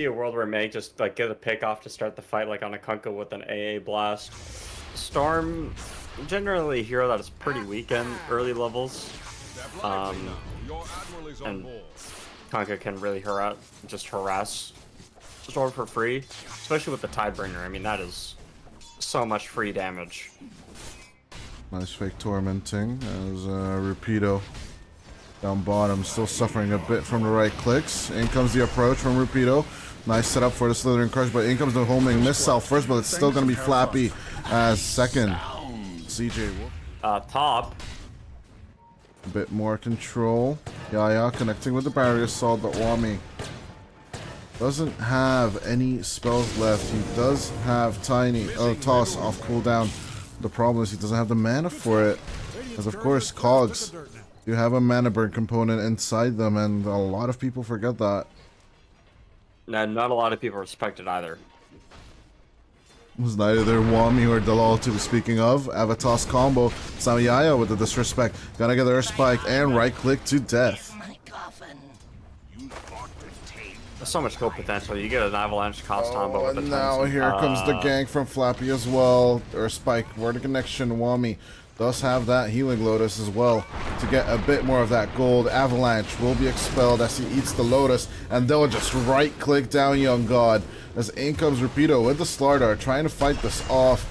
see a world where May just like get a pick off to start the fight, like on a Kunkka with an AA blast. Storm, generally a hero that is pretty weak in early levels, and Kunkka can really harass Storm for free, especially with the Tidebringer. I mean, that is so much free damage. Nice fake tormenting as Rapido down bottom, still suffering a bit from the right clicks. In comes the approach from Rapido. Nice setup for the Slithering Crush, but in comes the homing missile first, but it's still going to be Flappy as second. CJ Top. a bit more control. Yaya connecting with the barrier assault, but Wami doesn't have any spells left. He does have Tiny Toss off cooldown. The problem is he doesn't have the mana for it, because of course Cogs do have a mana burn component inside them, and a lot of people forget that. No, not a lot of people respect it either. It was neither their Wami or Dalal to be speaking of. Avatos combo. Samiyaya with the disrespect. Gonna get their spike and right click to death. There's so much gold potential. You get an avalanche cost combo with the and now here comes the gank from Flappy as well. Or spike. Word of connection. Wami does have that healing Lotus as well to get a bit more of that gold. Avalanche will be expelled as he eats the Lotus, and they'll just right click down Young God as in comes Rapido with the Slardar trying to fight this off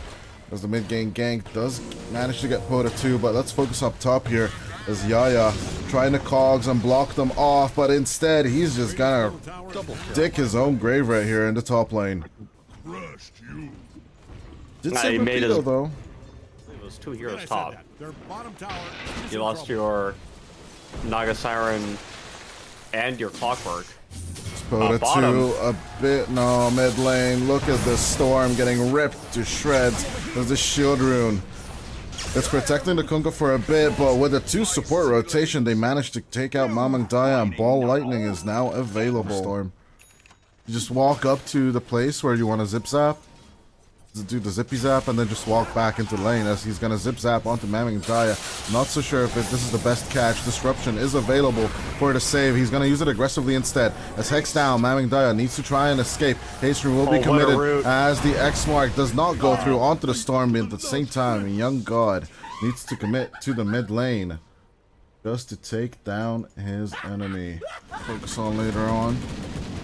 as the mid game gank does manage to get Pota too. But let's focus up top here as Yaya trying to Cogs and block them off, but instead he's just gonna dick his own grave right here in the top lane. Did say Rapido though. Two heroes top. You lost your Naga Siren and your Clockwork. Pota 2 a bit. No, mid lane. Look at this Storm getting ripped to shreds. There's the shield rune. It's protecting the Kunkka for a bit, but with a 2 support rotation, they managed to take out Mamang Daya, and Ball Lightning is now available. Storm. You just walk up to the place where you want to zip zap. Do the zippy zap and then just walk back into the lane as he's gonna zip zap onto Mamang Daya. Not so sure if this is the best catch. Disruption is available for the save. He's gonna use it aggressively instead. As Hex down, Mamang Daya needs to try and escape. Haste Rune will be committed as the X mark does not go through onto the Storm. At the same time, Young God needs to commit to the mid lane just to take down his enemy. Focus on later on.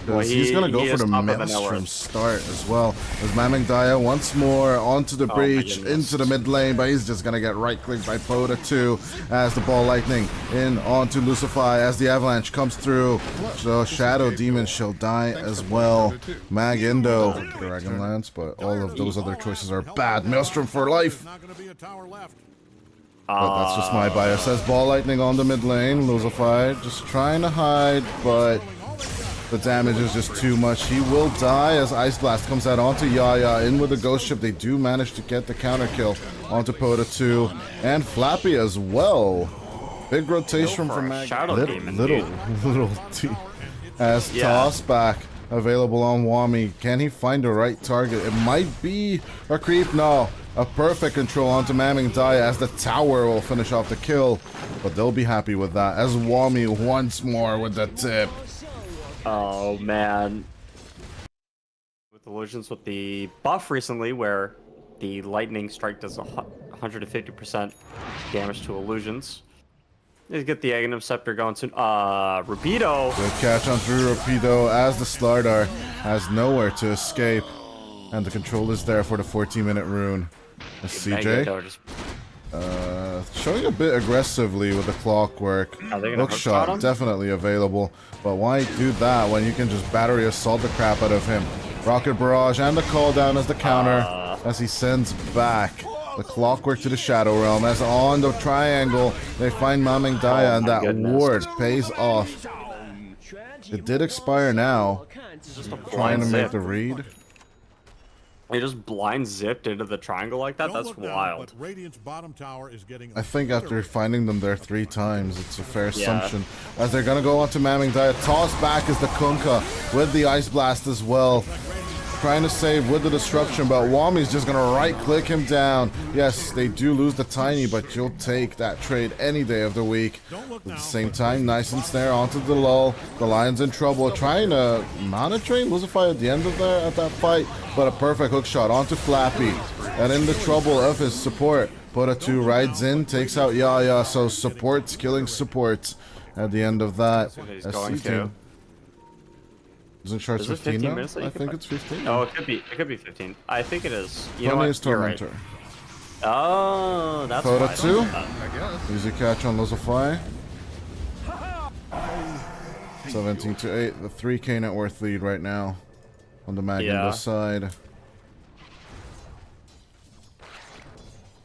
Well, he's gonna go for the Maelstrom start as well. As Mamang Daya once more onto the breach, into the mid lane, but he's just gonna get right clicked by Pota 2 as the Ball Lightning in onto Lucify as the Avalanche comes through. So Shadow Demon shall die as well. Mag Indo, Dragon Lance, but all of those other choices are bad. Maelstrom for life. But that's just my bias. Says Ball Lightning on the mid lane. Lucify just trying to hide, but the damage is just too much. He will die as Ice Blast comes out onto Yaya. In with the Ghost Ship. They do manage to get the counter kill onto Pota 2 and Flappy as well. Big rotation from Mag. Little T. As Toss back available on Wami. Can he find the right target? It might be a creep. No. A perfect control onto Mamang Daya as the tower will finish off the kill. But they'll be happy with that as Wami once more with the tip. Oh man. With illusions with the buff recently where the lightning strike does 150% damage to illusions. Let's get the Aghanim Scepter going soon. Rapido. Good catch on through Rapido as the Slardar has nowhere to escape. And the control is there for the 14-minute rune. CJ showing a bit aggressively with the Clockwork. Hook shot definitely available, but why do that when you can just battery assault the crap out of him? Rocket Barrage and the call down as the counter as he sends back the Clockwork to the Shadow Realm. As on the triangle they find Mamang Daya, and that ward pays off. It did expire now. Trying to make the read. He just blind zipped into the triangle like that? That's wild. I think after finding them there 3 times, it's a fair assumption. As they're gonna go on to Mamang Daya. Toss back is the Kunkka with the Ice Blast as well. trying to save with the disruption, but Wami's just gonna right-click him down. Yes, they do lose the tiny, but you'll take that trade any day of the week. At the same time, nice and snare onto the lull. The Lion's in trouble, trying to mana drain Lucify at the end of that fight, but a perfect hook shot onto Flappy. And in the trouble of his support, Pota 2 rides in, takes out Yaya, so supports killing supports at the end of that. Isn't Sharks 15 now? I think it's 15. Oh, it could be 15. I think it is. You know what? Is Tormentor. Right. Oh, that's Pota 2. I guess. Easy catch on Lucify. 17-8. The 3K net worth lead right now on the Magendo side.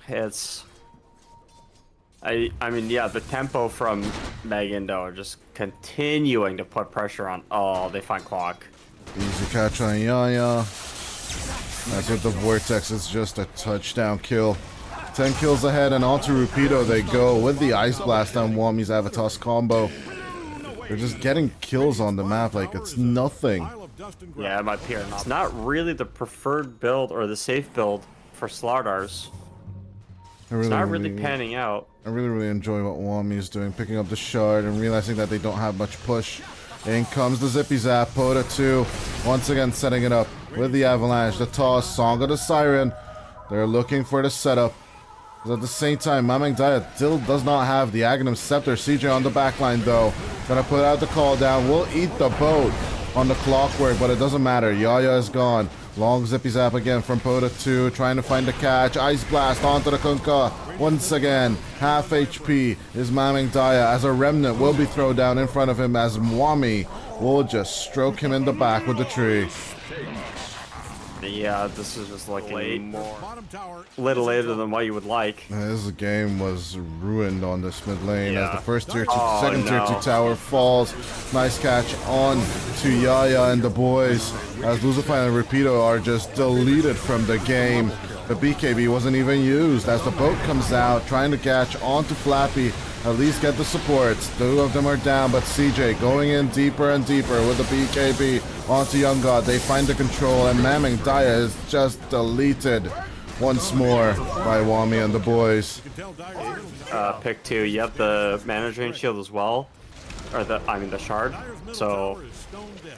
It's... I mean, yeah, the tempo from Magendo are just continuing to put pressure on. Oh, they find Clock. Easy catch on Yaya. That's with the Vortex. It's just a touchdown kill. 10 kills ahead, and onto Rapido they go with the Ice Blast on Wami's Avatos combo. They're just getting kills on the map like it's nothing. Yeah, it might appear. It's not really the preferred build or the safe build for Slardars. It's not really panning out. I really enjoy what Wami is doing, picking up the shard and realizing that they don't have much push. In comes the Zippy Zap, Pota 2, once again setting it up with the Avalanche, the toss, Song of the Siren. They're looking for the setup. At the same time, Mamang Daya still does not have the Aghanim Scepter. CJ on the backline though. Gonna put out the call down. We'll eat the boat on the Clockwork, but it doesn't matter. Yaya is gone. Long Zippy Zap again from Pota 2, trying to find the catch. Ice Blast onto the Kunkka. Once again, half HP is Mamang Daya as a remnant will be thrown down in front of him as Wami will just stroke him in the back with the tree. Yeah, this is just like a little later than what you would like. This game was ruined on this mid lane as the first tier 2, Oh, second tier 2 no. tower falls. Nice catch on to Yaya and the boys as Lucify and Rapido are just deleted from the game. The BKB wasn't even used as the boat comes out, trying to catch onto Flappy. At least get the supports. Two of them are down, but CJ going in deeper and deeper with the BKB onto Young God. They find the control, and Mamang Daya is just deleted once more by Wami and the boys. Pick 2, you have the mana drain shield as well, or the shard. So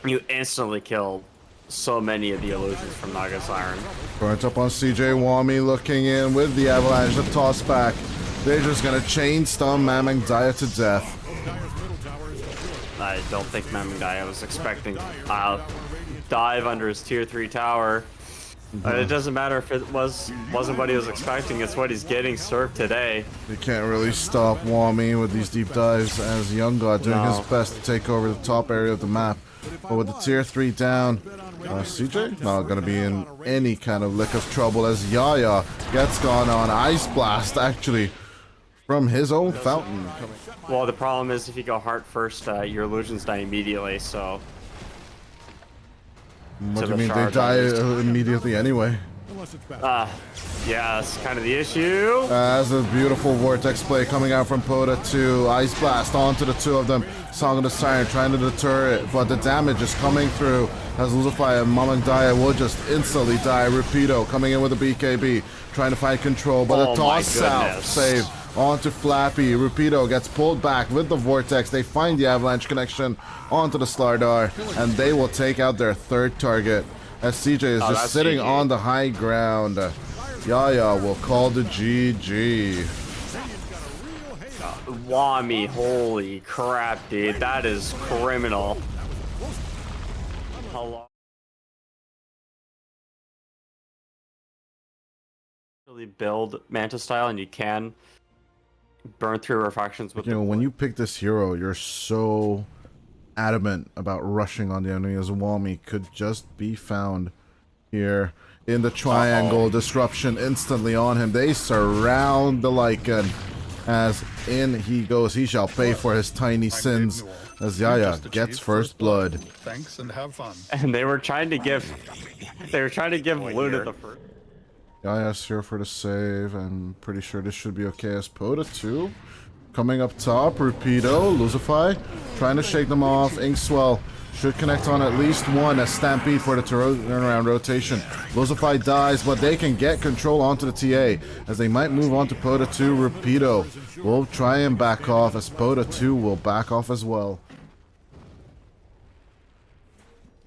you instantly killed so many of the illusions from Naga Siren. Burnt up on CJ. Wami looking in with the Avalanche, the toss back. They're just gonna chain stun Mamang Daya to death. I don't think Mamang Daya was expecting dive under his tier 3 tower. It doesn't matter if it wasn't what he was expecting, it's what he's getting served today. They can't really stop Wami with these deep dives as Young God doing his best to take over the top area of the map. But with the tier 3 down, CJ not gonna be in any kind of lick of trouble as Yaya gets gone on Ice Blast actually from his own fountain. Well, the problem is if you go heart first, your illusions die immediately, so... What do you mean? They die immediately anyway. Yeah, that's kind of the issue. As a beautiful Vortex play coming out from Pota 2. Ice Blast onto the two of them. Song of the Siren trying to deter it, but the damage is coming through as Lucify and Mamang Daya will just instantly die. Rapido coming in with a BKB, trying to find control, but a toss out save onto Flappy. Rapido gets pulled back with the Vortex. They find the Avalanche connection onto the Slardar, and they will take out their third target. As CJ is just sitting on the high ground. Yaya will call the GG. Wami, holy crap, dude. That is criminal. How long? Really build Manta style, and you can burn through refractions with when you pick this hero, you're so adamant about rushing on the enemy as Wami could just be found here in the triangle. Disruption instantly on him. They surround the Lycan as in he goes. He shall pay for his tiny sins as Yaya gets first blood. Thanks and have fun. And they were trying to give Luna the first. Yaya's here for the save, and pretty sure this should be okay as Pota 2 coming up top. Rapido, Lucify trying to shake them off. Inkswell should connect on at least one as Stampede for the turnaround rotation. Lozify dies, but they can get control onto the TA as they might move on to Pota 2. Rapido will try and back off as Pota 2 will back off as well.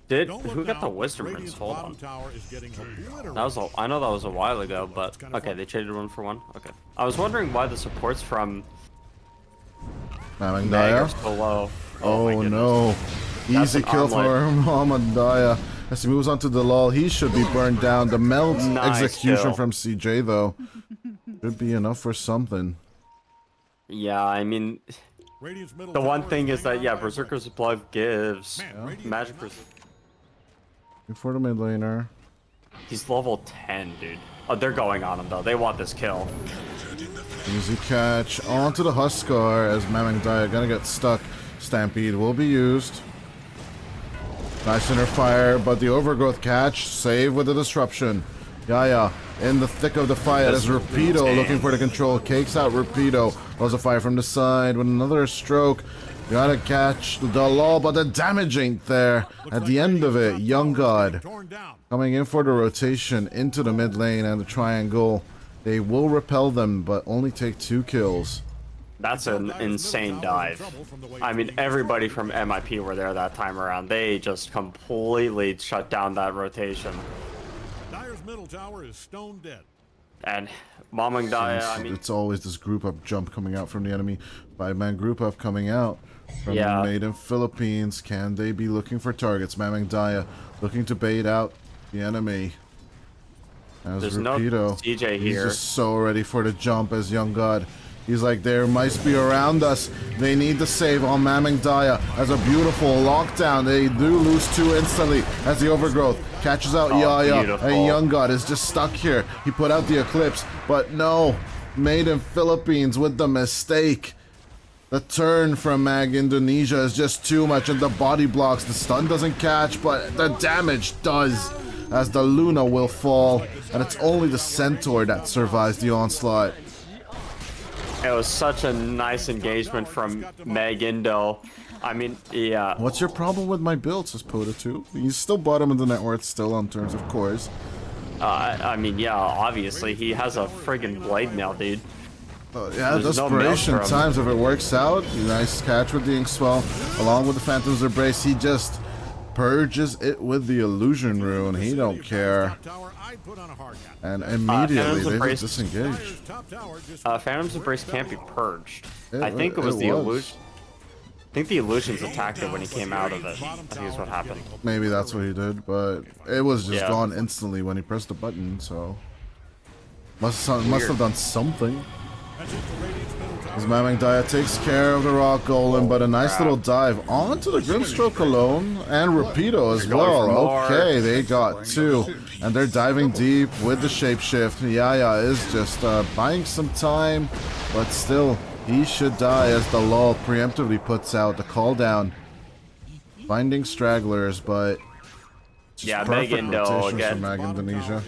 Who got the Wisdom Rings? Hold on. That was I know that was a while ago, but okay, they traded one for one. Okay, I was wondering why the supports from Meg are so low. Oh no! Easy kill for Mamandaya as he moves on to the lull. He should be burned down. The melt execution from CJ though should be enough for something. Yeah, I mean, the one thing is that Berserker's Blood gives magic resist. For the mid laner. He's level 10, dude. Oh, they're going on him though. They want this kill. Easy catch onto the Huskar as Mamangdaya gonna get stuck. Stampede will be used. Nice inner fire, but the overgrowth catch save with the disruption. Yaya in the thick of the fight as Rapido looking for the control. Cakes out Rapido. Was a fire from the side with another stroke. Gotta catch the lull, but the damage ain't there. At the end of it, Young God coming in for the rotation into the mid lane and the triangle. They will repel them, but only take 2 kills. That's an insane dive. I mean, everybody from MIP were there that time around. They just completely shut down that rotation. Dyer's middle tower is stone dead. And Mamangdaya, I mean, it's always this group up jump coming out from the enemy. 5-man group up coming out from the Maiden Philippines. Can they be looking for targets? Mamangdaya looking to bait out the enemy. As there's Rapido, no CJ here. He's just so ready for the jump as Young God. He's like, there might be around us. They need the save on Mamangdaya as a beautiful lockdown. They do lose 2 instantly as the overgrowth catches out Yaya. Beautiful. And Young God is just stuck here. He put out the Eclipse, but no. Maiden Philippines with the mistake. The turn from Mag Indonesia is just too much, and the body blocks. The stun doesn't catch, but the damage does as the Luna will fall. And it's only the Centaur that survives the onslaught. It was such a nice engagement from Meg Indo. I mean, yeah. What's your problem with my build, says Pota 2? He's still bottom of the net worth, still on terms of course. I mean, yeah, obviously. He has a friggin' blade mail, dude. Yeah, desperation times if it works out. Nice catch with the Inkswell. Along with the Phantom's Embrace, he just purges it with the Illusion Rune. He don't care. And immediately they just disengage. Phantom's Embrace can't be purged. I think it was the illusion. I think the illusions attacked it when he came out of it. I think is what happened. Maybe that's what he did, but it was just gone instantly when he pressed the button, so must have done something. As Mamangdaya takes care of the Rock Golem, but a nice little dive onto the Grimstroke alone, and Rapido as well. Okay, they got 2, and they're diving deep with the Shapeshift. Yaya is just buying some time, but still, he should die as the lull preemptively puts out the call down. Finding stragglers, but yeah, Meg Indo again. Mag Indonesia.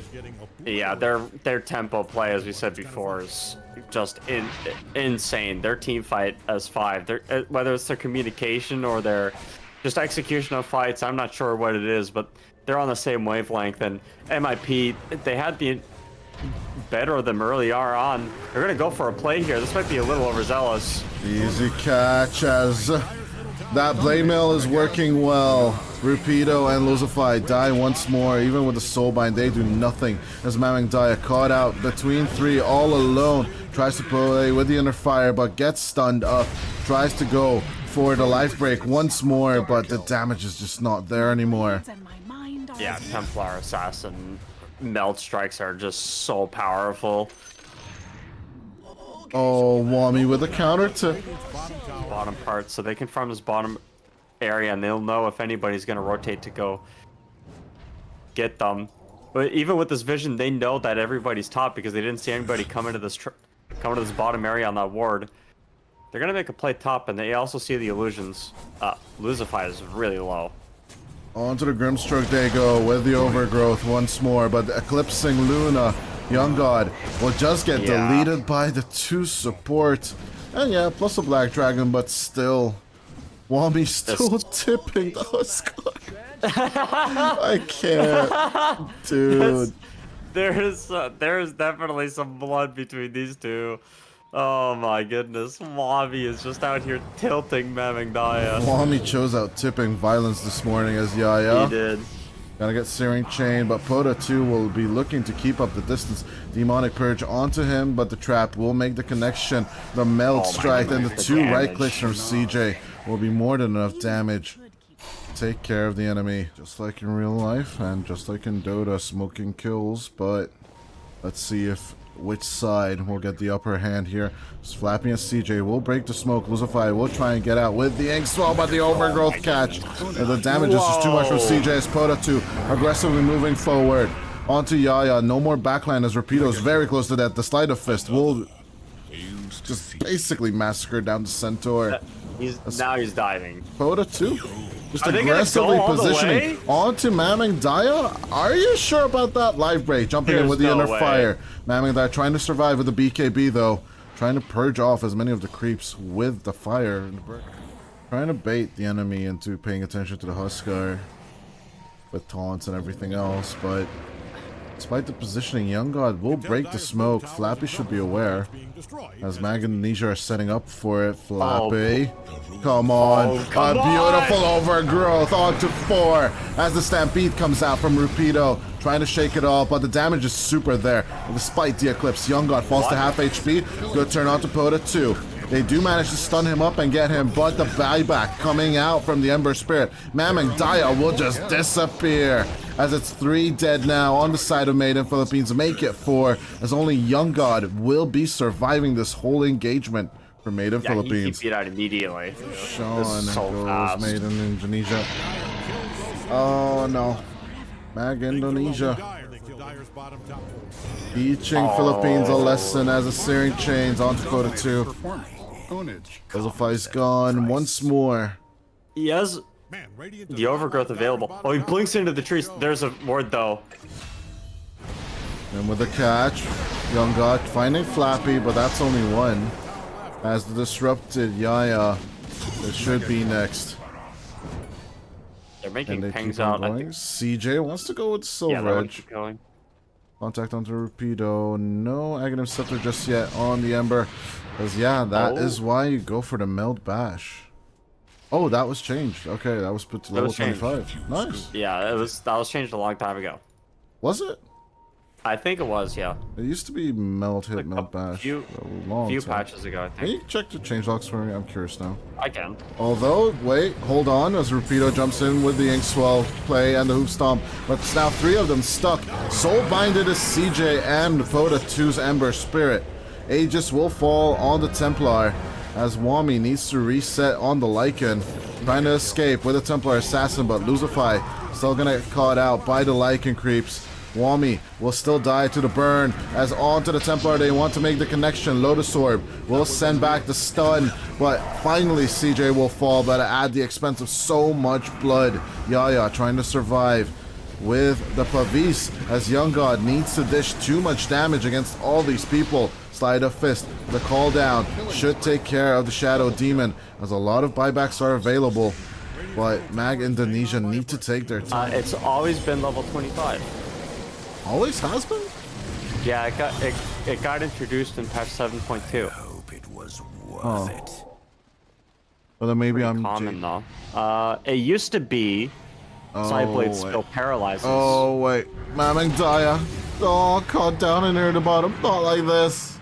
Yeah, their tempo play, as we said before, is just insane. Their team fight as 5, whether it's their communication or their just execution of fights, I'm not sure what it is, but they're on the same wavelength. And MIP, they had the better of them early on. They're gonna go for a play here. This might be a little overzealous. Easy catch as that blade mail is working well. Rapido and Lozify die once more. Even with the Soulbind, they do nothing as Mamangdaya caught out between 3 all alone. Tries to play with the inner fire, but gets stunned up. Tries to go for the life break once more, but the damage is just not there anymore. Yeah, Templar Assassin melt strikes are just so powerful. Oh, Wami with a counter to bottom part, so they can farm this bottom area, and they'll know if anybody's gonna rotate to go get them. But even with this vision, they know that everybody's top because they didn't see anybody come into this bottom area on that ward. They're gonna make a play top, and they also see the illusions. Luzify is really low. Onto the Grimstroke they go with the overgrowth once more, but the Eclipsing Luna, Young God, will just get deleted by the 2 support. And yeah, plus a Black Dragon, but still. Wami still tipping the Huskar. I can't, dude. There is definitely some blood between these two. Oh my goodness, Wami is just out here tilting Mamangdaya. Wami chose out tipping violence this morning as Yaya. He did. Gotta get Searing Chain, but Pota 2 will be looking to keep up the distance. Demonic Purge onto him, but the trap will make the connection. The Meld Strike and the 2 right clicks from CJ will be more than enough damage. Take care of the enemy, just like in real life and just like in Dota, smoking kills, but let's see which side will get the upper hand here. Flappy and CJ will break the smoke. Luzify will try and get out with the Ink Swell, but the overgrowth catch. The damage is just too much from CJ as Pota 2 aggressively moving forward. Onto Yaya. No more backline as Rapido is very close to that. The Sleight of Fist will just basically massacre down the Centaur. Now he's diving. Pota 2 just Are aggressively go positioning onto Mamangdaya. Are you sure about that? Live break, jumping in with the inner fire. Mamangdaya trying to survive with the BKB though. Trying to purge off as many of the creeps with the fire. Trying to bait the enemy into paying attention to the Huskar with taunts and everything else, but despite the positioning, Young God will break the smoke. Flappy should be aware as Mag Indonesia are setting up for it. Flappy, come on. A beautiful overgrowth onto 4 as the Stampede comes out from Rupido. Trying to shake it all, but the damage is super there. Despite the Eclipse, Young God falls to half HP. Good turn on to Pota 2. They do manage to stun him up and get him, but the buyback coming out from the Ember Spirit. Mamangdaya will just disappear as it's 3 dead now on the side of Maiden Philippines. Make it 4 as only Young God will be surviving this whole engagement for Maiden Philippines. He beat out immediately. Sean so goes fast. Maiden Indonesia. Oh no. Mag Indonesia. Teaching Philippines a lesson as a Searing Chains onto Pota 2. Azulfai's gone once more. He has the overgrowth available. Oh, he blinks into the trees. There's a ward though. And with the catch, Young God finding Flappy, but that's only one. As the disrupted Yaya, it should be next. They're making They pings keep on out. I going. think. CJ wants to go with Yeah, Silver they want Edge. to keep going. Contact onto Rapido. No Aghanim Scepter just yet on the Ember. Because, yeah, that is why you go for the Meld Bash. Oh, that was changed. Okay, that was put to level 25. Nice. Yeah, that was changed a long time ago. Was it? I think it was, yeah. It used to be Meld Hit, Meld Bash. Few patches ago, I Can you think. check the changelogs for me? I'm curious now. I can. Although, wait, hold on, as Rapido jumps in with the Inkswell play and the Hoop Stomp. But it's now 3 of them stuck. Soul Binded is CJ and Pota 2's Ember Spirit. Aegis will fall on the Templar as Wami needs to reset on the Lycan. Trying to escape with a Templar Assassin, but Luzify still gonna get caught out by the Lycan creeps. Wami will still die to the burn as onto the Templar they want to make the connection. Lotus Orb will send back the stun, but finally CJ will fall, but at the expense of so much blood. Yaya trying to survive with the Pavis as Young God needs to dish too much damage against all these people. Slide of Fist, the call down should take care of the Shadow Demon as a lot of buybacks are available, but Mag Indonesia need to take their time. It's always been level 25. Always has been? Yeah, it got introduced in patch 7.2. Hope it was worth it. Well, then maybe I'm Common though. It used to be Sideblade Spill paralyzes. Oh wait, Mamangdaya. Oh, caught down in near the bottom. Not like this.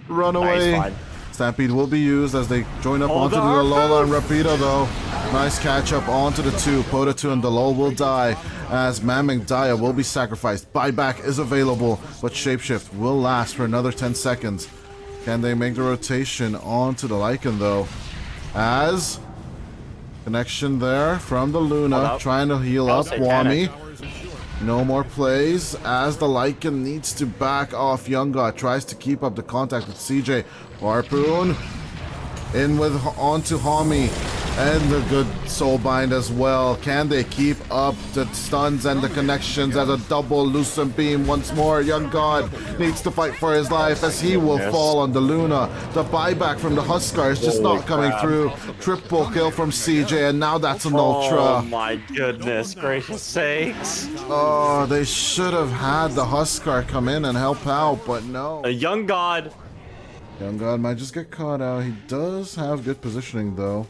Run away. Nice, fine. Stampede will be used as they join up onto the Lola and Rapido though. Nice catch up onto the 2. Pota 2 and Dalol will die as Mamangdaya will be sacrificed. Buyback is available, but Shapeshift will last for another 10 seconds. Can they make the rotation onto the Lycan though? As connection there from the Luna trying to heal up Wami. No more plays as the Lycan needs to back off. Young God tries to keep up the contact with CJ. Harpoon in with onto Hami. And the good soul bind as well. Can they keep up the stuns and the connections as a double Lucent beam once more? Young God needs to fight for his life as he will fall on the Luna. The buyback from the Huskar is just not coming through. Triple kill from CJ, and now that's an ultra. Oh my goodness gracious sakes. Oh, they should have had the Huskar come in and help out, but no. A young god. Young God might just get caught out. He does have good positioning though.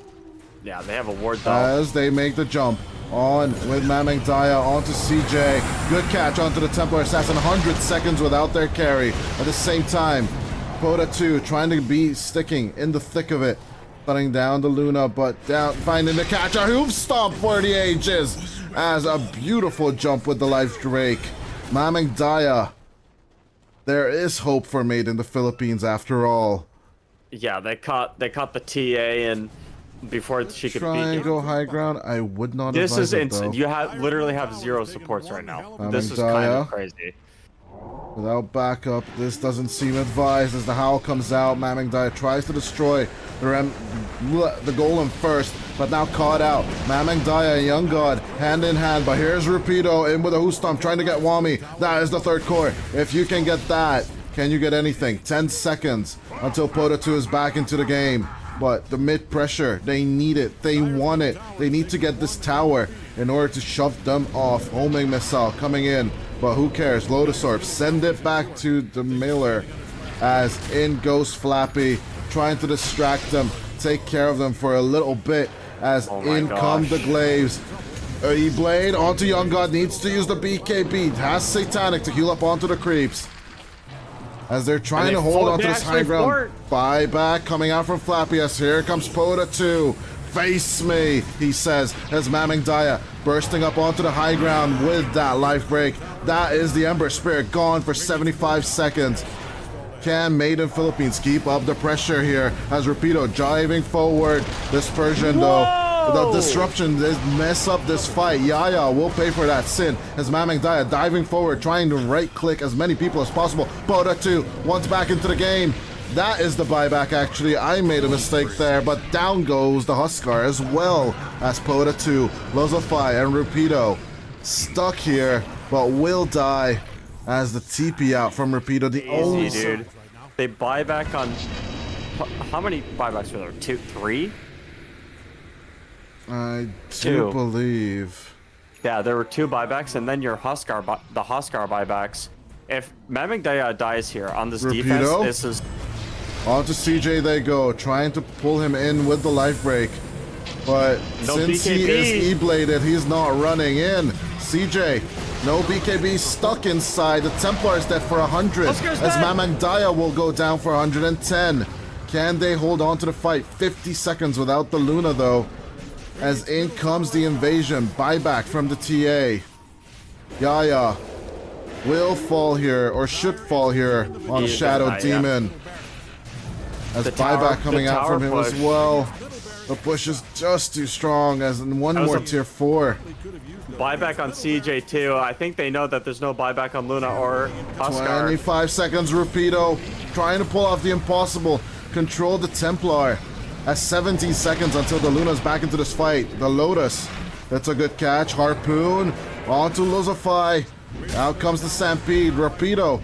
Yeah, they have a ward though. As they make the jump on with Mamang Daya onto CJ. Good catch onto the Templar Assassin. 100 seconds without their carry. At the same time, Poda 2 trying to be sticking in the thick of it. Shutting down the Luna, but down finding the catch. A hoof stomp for the ages. As a beautiful jump with the Life Drake. Mamang Daya. There is hope for Made in the Philippines after all. Yeah, they caught the TA and before she could Try and beat go high ground. I would not. This is it, insane. though. You literally have 0 supports right now. This is Daya. kind of crazy. Without backup, this doesn't seem advised as the howl comes out. Mamang Daya tries to destroy the golem first, but now caught out. Mamang Daya and Young God hand in hand, but here's Rapido in with a Hoostomp trying to get Wami. That is the third core. If you can get that, can you get anything? 10 seconds until Poda 2 is back into the game. But the mid pressure, they need it. They want it. They need to get this tower in order to shove them off. Homing missile coming in. But who cares? Lotus Orb. Send it back to the Miller. As in goes Flappy. Trying to distract them. Take care of them for a little bit. As in come the Glaives. E-Blade onto Young God. Needs to use the BKB. Has Satanic to heal up onto the creeps. As they're trying to hold onto this high ground. Buyback coming out from Flappy as here comes Poda 2. Face me, he says, as Mamang Daya bursting up onto the high ground with that life break. That is the Ember Spirit gone for 75 seconds. Can Made in Philippines keep up the pressure here as Rapido driving forward. Dispersion though. The disruption mess up this fight. Yaya will pay for that sin as Mamang Daya diving forward, trying to right-click as many people as possible. Poda 2 once back into the game. That is the buyback, actually. I made a mistake there, but down goes the Huskar as well as Poda 2, Lozafai, and Rapido stuck here, but will die as the TP out from Rapido. The only dude. They buy back on. How many buybacks were there? 2, 3? I do 2. believe. Yeah, there were 2 buybacks, and then your Huskar, the Huskar buybacks. If Mamang Daya dies here on this defense, this is. Onto CJ they go, trying to pull him in with the life break. But No since BKB. he is E-bladed, he's not running in. CJ, no BKB, stuck inside. The Templar is dead for 100. As Mamang Daya will go down for 110. Can they hold on to the fight? 50 seconds without the Luna though. As in comes the invasion. Buyback from the TA. Yaya will fall here, or should fall here on Shadow Demon. As The buyback tower- coming the out from tower him as push. well. The push is just too strong as in one more tier 4. Buyback on CJ2. I think they know that there's no buyback on Luna or Huskar. 25 seconds, Rapido trying to pull off the impossible. Control the Templar. At 17 seconds until the Luna's back into this fight. The Lotus. That's a good catch. Harpoon. Onto Lozafai. Out comes the Stampede. Rapido.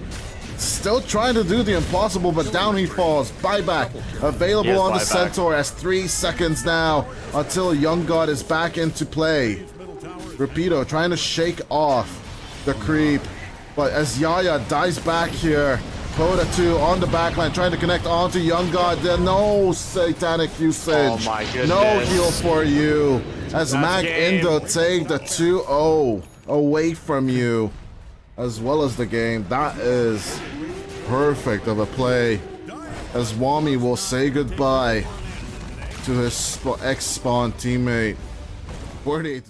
Still trying to do the impossible, but down he falls. Buyback available on the Centaur as 3 seconds now until Young God is back into play. Rapido trying to shake off the creep, but as Yaya dies back here, Poda 2 on the backline trying to connect onto Young God. There no Satanic usage. Oh my goodness. No heal for you. As That's Mac game. Indo take the 2-0 away from you. As well as the game. That is perfect of a play. As Wami will say goodbye to his ex-spawn teammate. 48